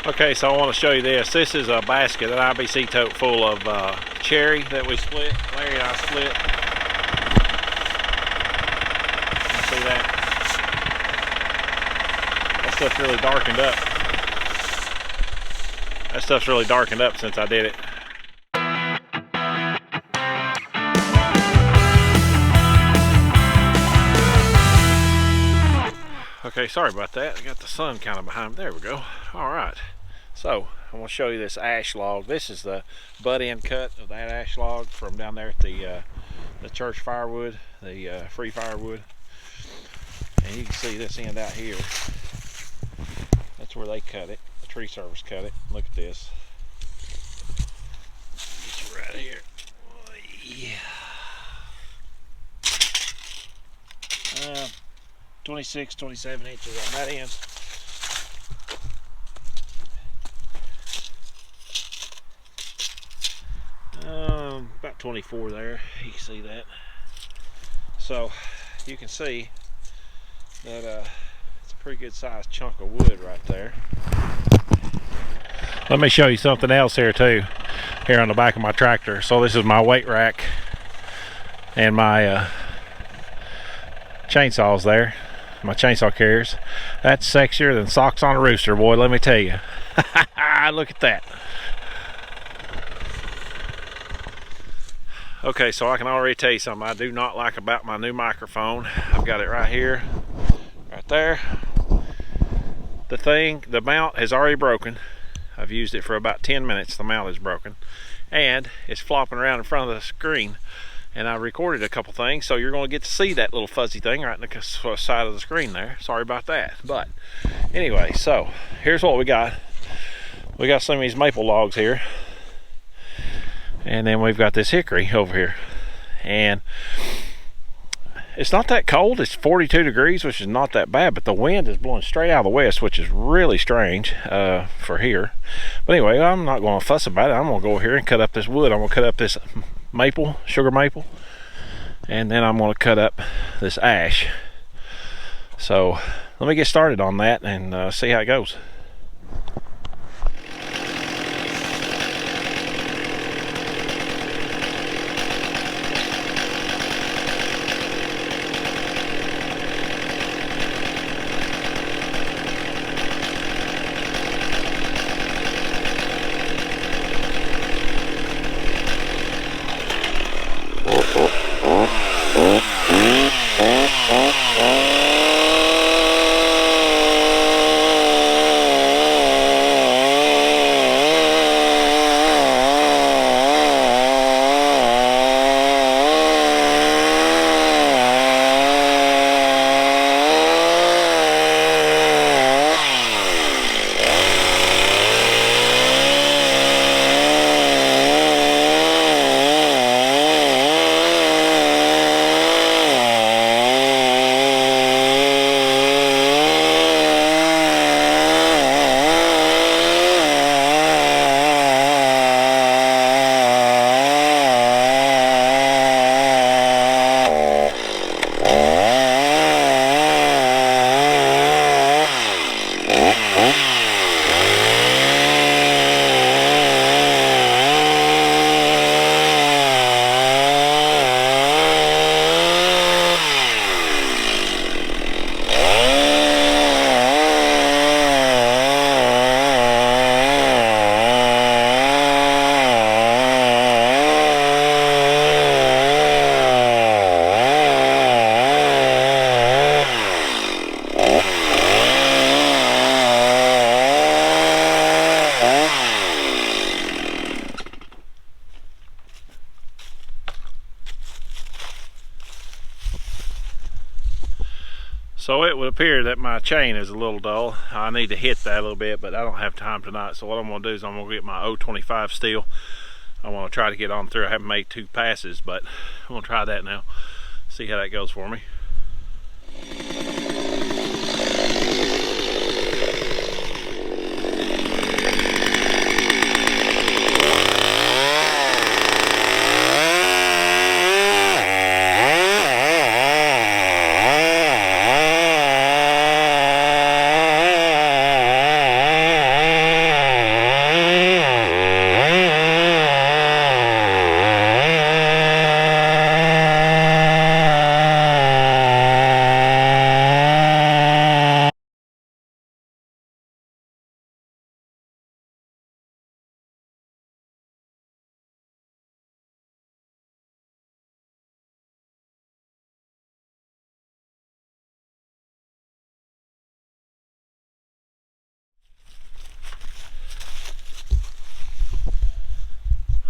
Okay, so I want to show you this. This is a basket, an IBC tote full of cherry that we split. Larry and I split. You see that? That stuff's really darkened up. That stuff's really darkened up since I did it. Okay, sorry about that. I got the sun kind of behind me. There we go. All right. So I'm going to show you this ash log. This is the butt end cut of that ash log from down there at the church firewood, the free firewood. And you can see this end out here. That's where they cut it. The tree service cut it. Look at this. Get you right here. Yeah. 26, 27 inches on that end. About 24 there. You can see that. So you can see that it's a pretty good sized chunk of wood right there. Let me show you something else here too. Here on the back of my tractor. So this is my weight rack and my chainsaws there. My chainsaw carriers. That's sexier than socks on a rooster, boy, let me tell you. Look at that. Okay, so I can already tell you something I do not like about my new microphone. I've got it right here, right there. The mount has already broken. I've used it for about 10 minutes. The mount is broken. And it's flopping around in front of the screen. And I recorded a couple things, so you're going to get to see that little fuzzy thing right in the side of the screen there. Sorry about that. But anyway, so here's what we got. We got some of these maple logs here. And then we've got this hickory over here. And it's not that cold. It's 42 degrees, which is not that bad. But the wind is blowing straight out of the west, which is really strange for here. But anyway, I'm not going to fuss about it. I'm going to go here and cut up this wood. I'm going to cut up this maple, sugar maple, and then I'm going to cut up this ash. So let me get started on that and see how it goes. So it would appear that my chain is a little dull. I need to hit that a little bit, but I don't have time tonight. So what I'm going to do is I'm going to get my 025 steel. I want to try to get on through. I haven't made 2 passes, but I'm going to try that now. See how that goes for me.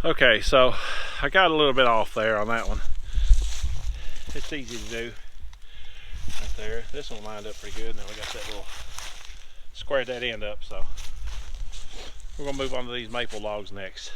Okay, so I got a little bit off there on that one. It's easy to do right there. This one lined up pretty good. Now we got that little, squared that end up, so we're gonna move on to these maple logs next.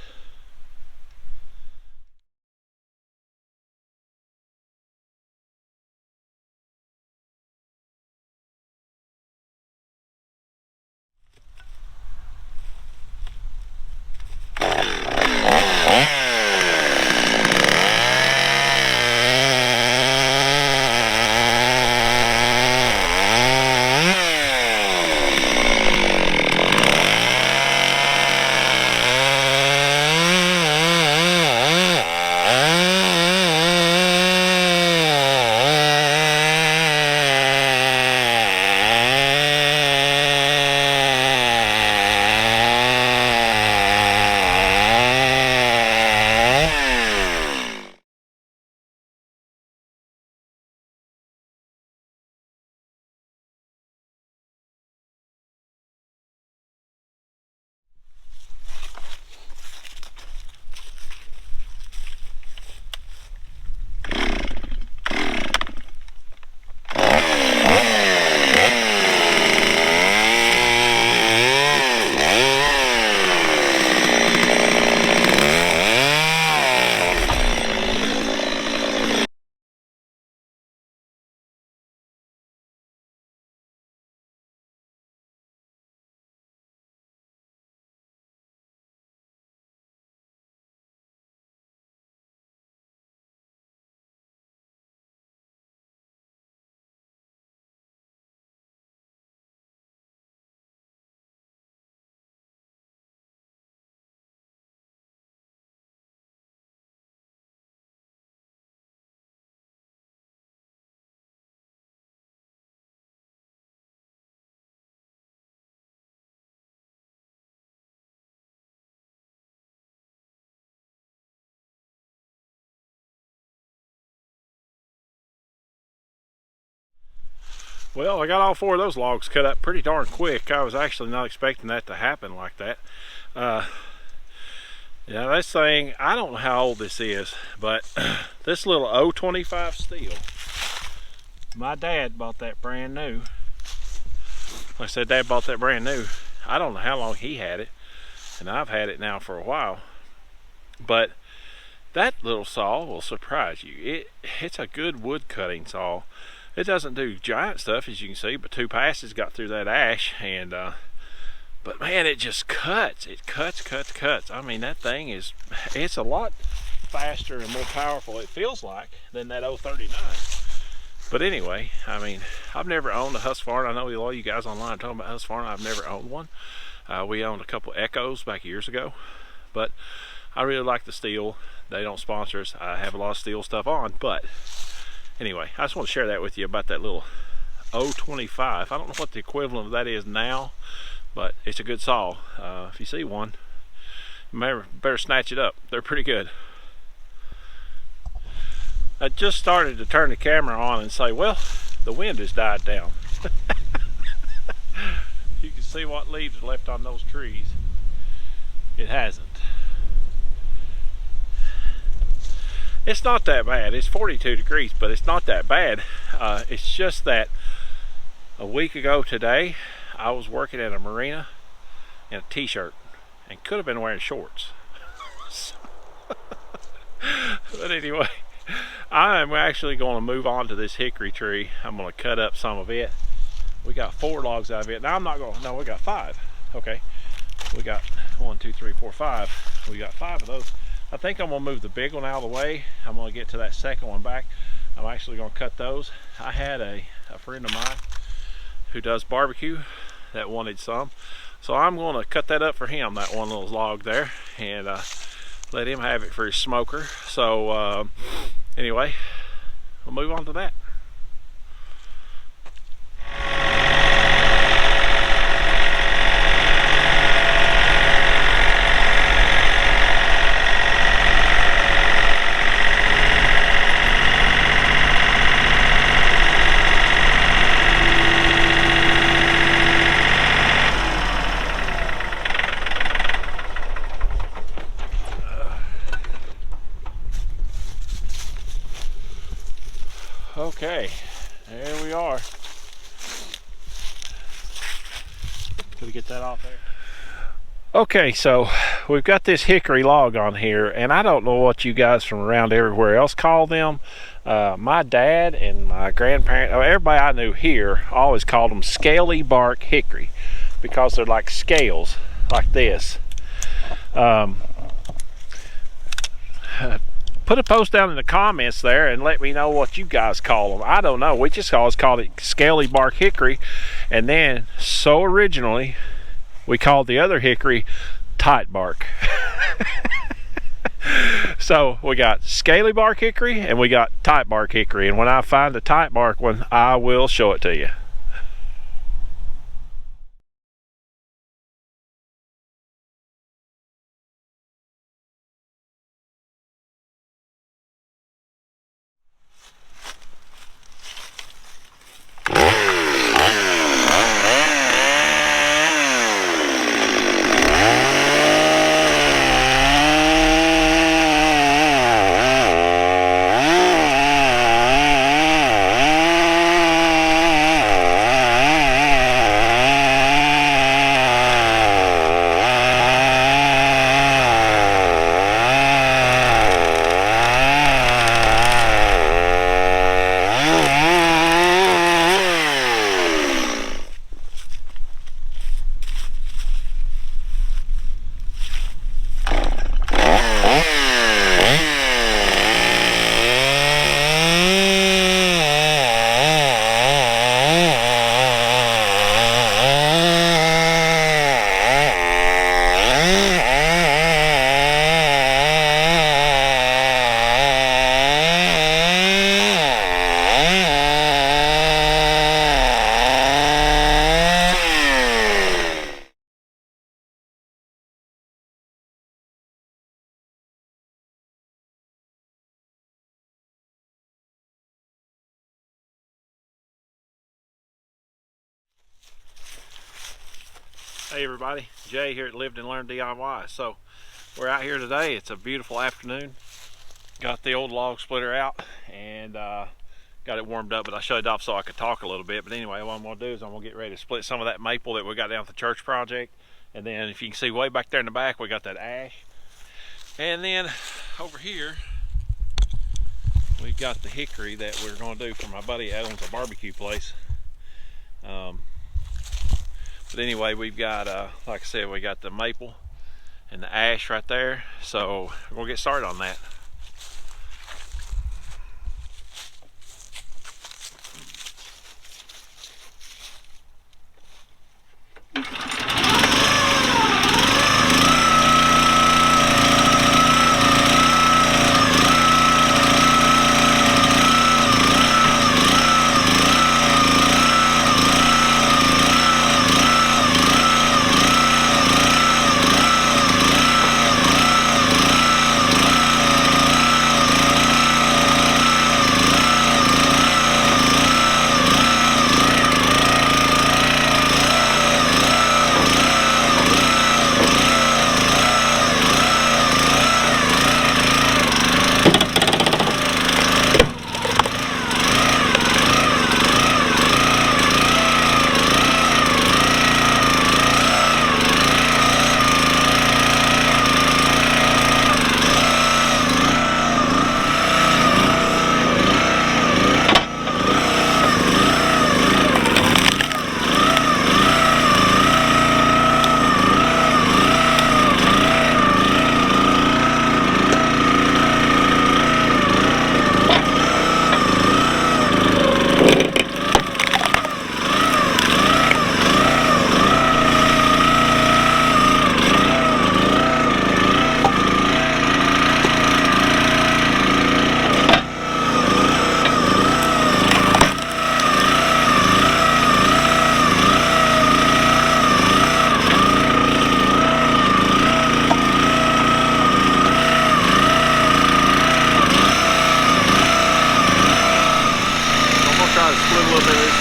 Well, I got all 4 of those logs cut up pretty darn quick. I was actually not expecting that to happen like that. Yeah, this thing, I don't know how old this is, but this little 025 steel, my dad bought that brand new. Like I said, Dad bought that brand new. I don't know how long he had it, and I've had it now for a while. But that little saw will surprise you. It's a good wood cutting saw. It doesn't do giant stuff, as you can see, but 2 passes got through that ash, and but man, it just cuts. It cuts. I mean, that thing it's a lot faster and more powerful, it feels like, than that 039. But anyway, I mean, I've never owned a Husqvarna. I know a lot of you guys online are talking about Husqvarna. I've never owned one. We owned a couple Echoes back years ago, but I really like the steel. They don't sponsor us. I have a lot of steel stuff on, but anyway, I just want to share that with you about that little 025. I don't know what the equivalent of that is now, but it's a good saw. If you see one, better snatch it up. They're pretty good. I just started to turn the camera on and say, well, the wind has died down. You can see what leaves are left on those trees. It hasn't. It's not that bad. It's 42 degrees, but it's not that bad. It's just that a week ago today, I was working at a marina in a t-shirt and could have been wearing shorts. But anyway, I'm actually going to move on to this hickory tree. I'm going to cut up some of it. We got 4 logs out of it. Now I'm not going to, no, we got 5. Okay. We got 1, 2, 3, 4, 5. We got 5 of those. I think I'm going to move the big one out of the way. I'm going to get to that second one back. I'm actually going to cut those. I had a friend of mine who does barbecue that wanted some. So I'm going to cut that up for him, that one little log there, and let him have it for his smoker. So anyway, we'll move on to that. Should we get that off there? Okay, so we've got this hickory log on here, and I don't know what you guys from around everywhere else call them. My dad and my grandparents, everybody I knew here, always called them scaly bark hickory because they're like scales, like this. Put a post down in the comments there and let me know what you guys call them. I don't know. We just always called it scaly bark hickory, and then so originally we called the other hickory tight bark. So we got scaly bark hickory and we got tight bark hickory, and when I find the tight bark one, I will show it to you. Hey everybody, Jay here at Lived and Learned DIY. So we're out here today. It's a beautiful afternoon. Got the old log splitter out and got it warmed up, but I shut it off so I could talk a little bit. But anyway, what I'm going to do is I'm going to get ready to split some of that maple that we got down at the church project. And then if you can see way back there in the back, we got that ash. And then over here, we've got the hickory that we're going to do for my buddy that owns a barbecue place. But anyway, we've got, like I said, we got the maple and the ash right there. So we're gonna get started on that.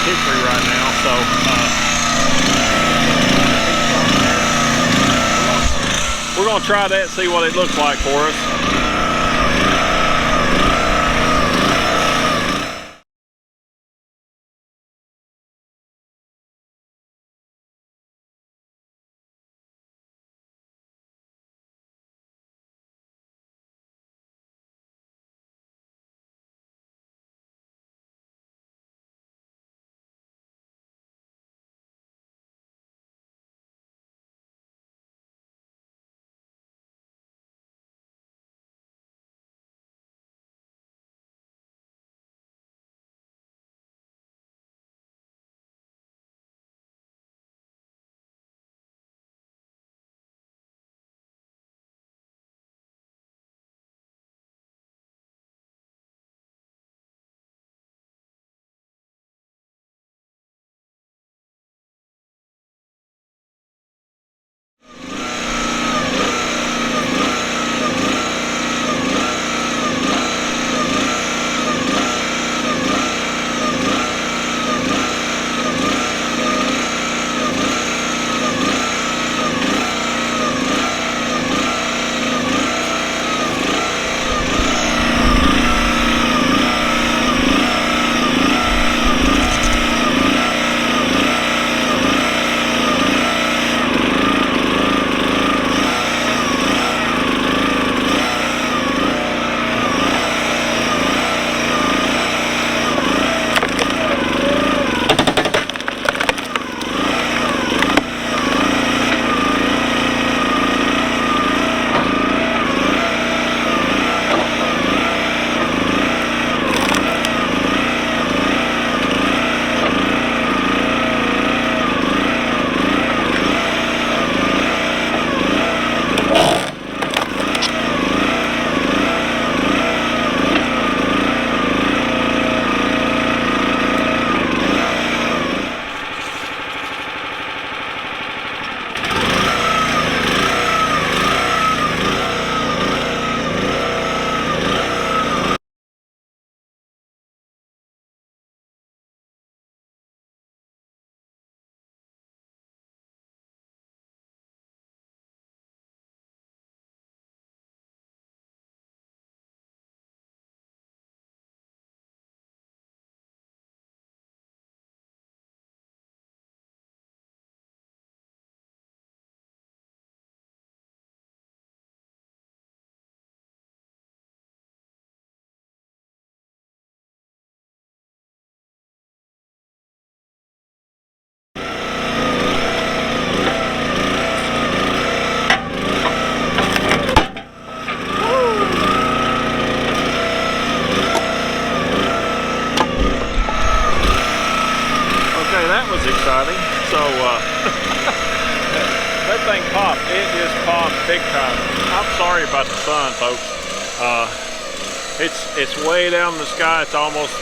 hickory right now, so we're going to try that, see what it looks like for us. It just popped big time. I'm sorry about the sun, folks. It's way down in the sky. It's almost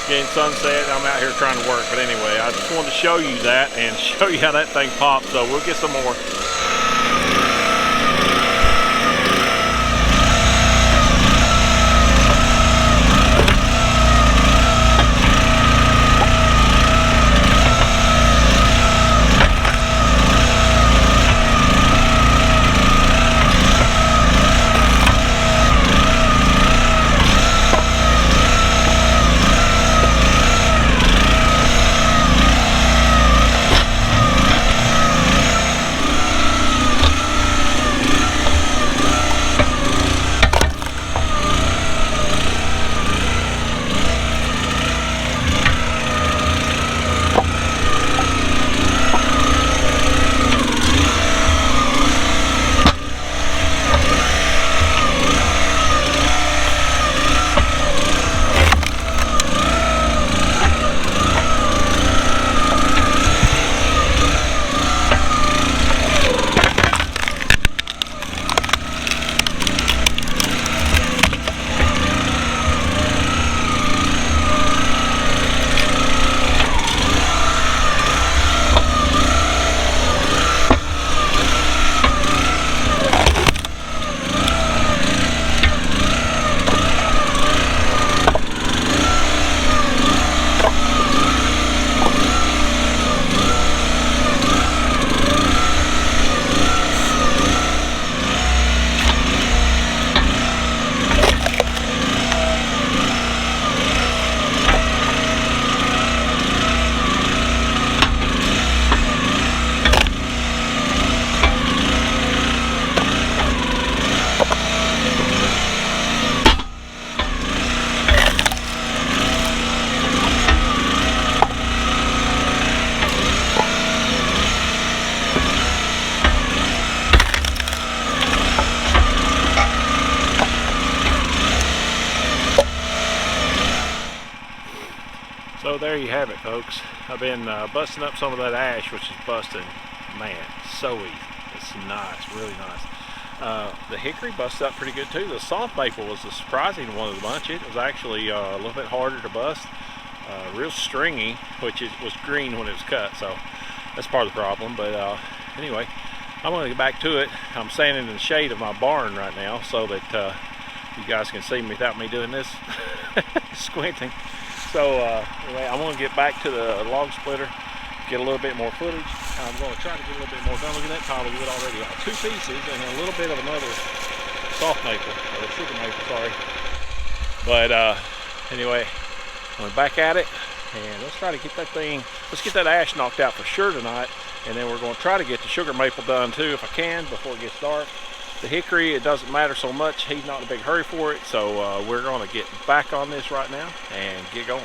getting sunset. I'm out here trying to work, but anyway, I just wanted to show you that and show you how that thing pops. So we'll get some more. So there you have it, folks. I've been busting up some of that ash, which is busting, man, so easy. It's nice, really nice. The hickory busted up pretty good too. The soft maple was the surprising one of the bunch. It was actually a little bit harder to bust, real stringy, which was green when it was cut, so that's part of the problem. But anyway, I'm going to get back to it. I'm standing in the shade of my barn right now so that you guys can see me without me doing this squinting. So anyway, I'm going to get back to the log splitter, get a little bit more footage. I'm going to try to get a little bit more done. Look at that pile of wood already. 2 pieces and a little bit of another soft maple, or sugar maple, sorry. But anyway, I'm back at it, and let's try to get that thing, let's get that ash knocked out for sure tonight, and then we're going to try to get the sugar maple done too if I can before it gets dark. The hickory, it doesn't matter so much. He's not in a big hurry for it, so we're going to get back on this right now and get going.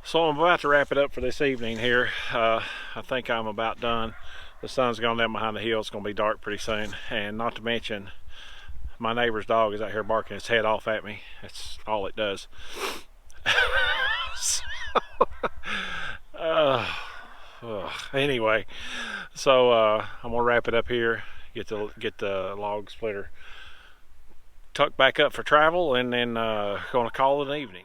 So I'm about to wrap it up for this evening here. I think I'm about done. The sun's gone down behind the hill. It's going to be dark pretty soon. And not to mention, my neighbor's dog is out here barking his head off at me. That's all it does. So, anyway, so I'm going to wrap it up here. Get the log splitter tucked back up for travel, and then going to call it an evening.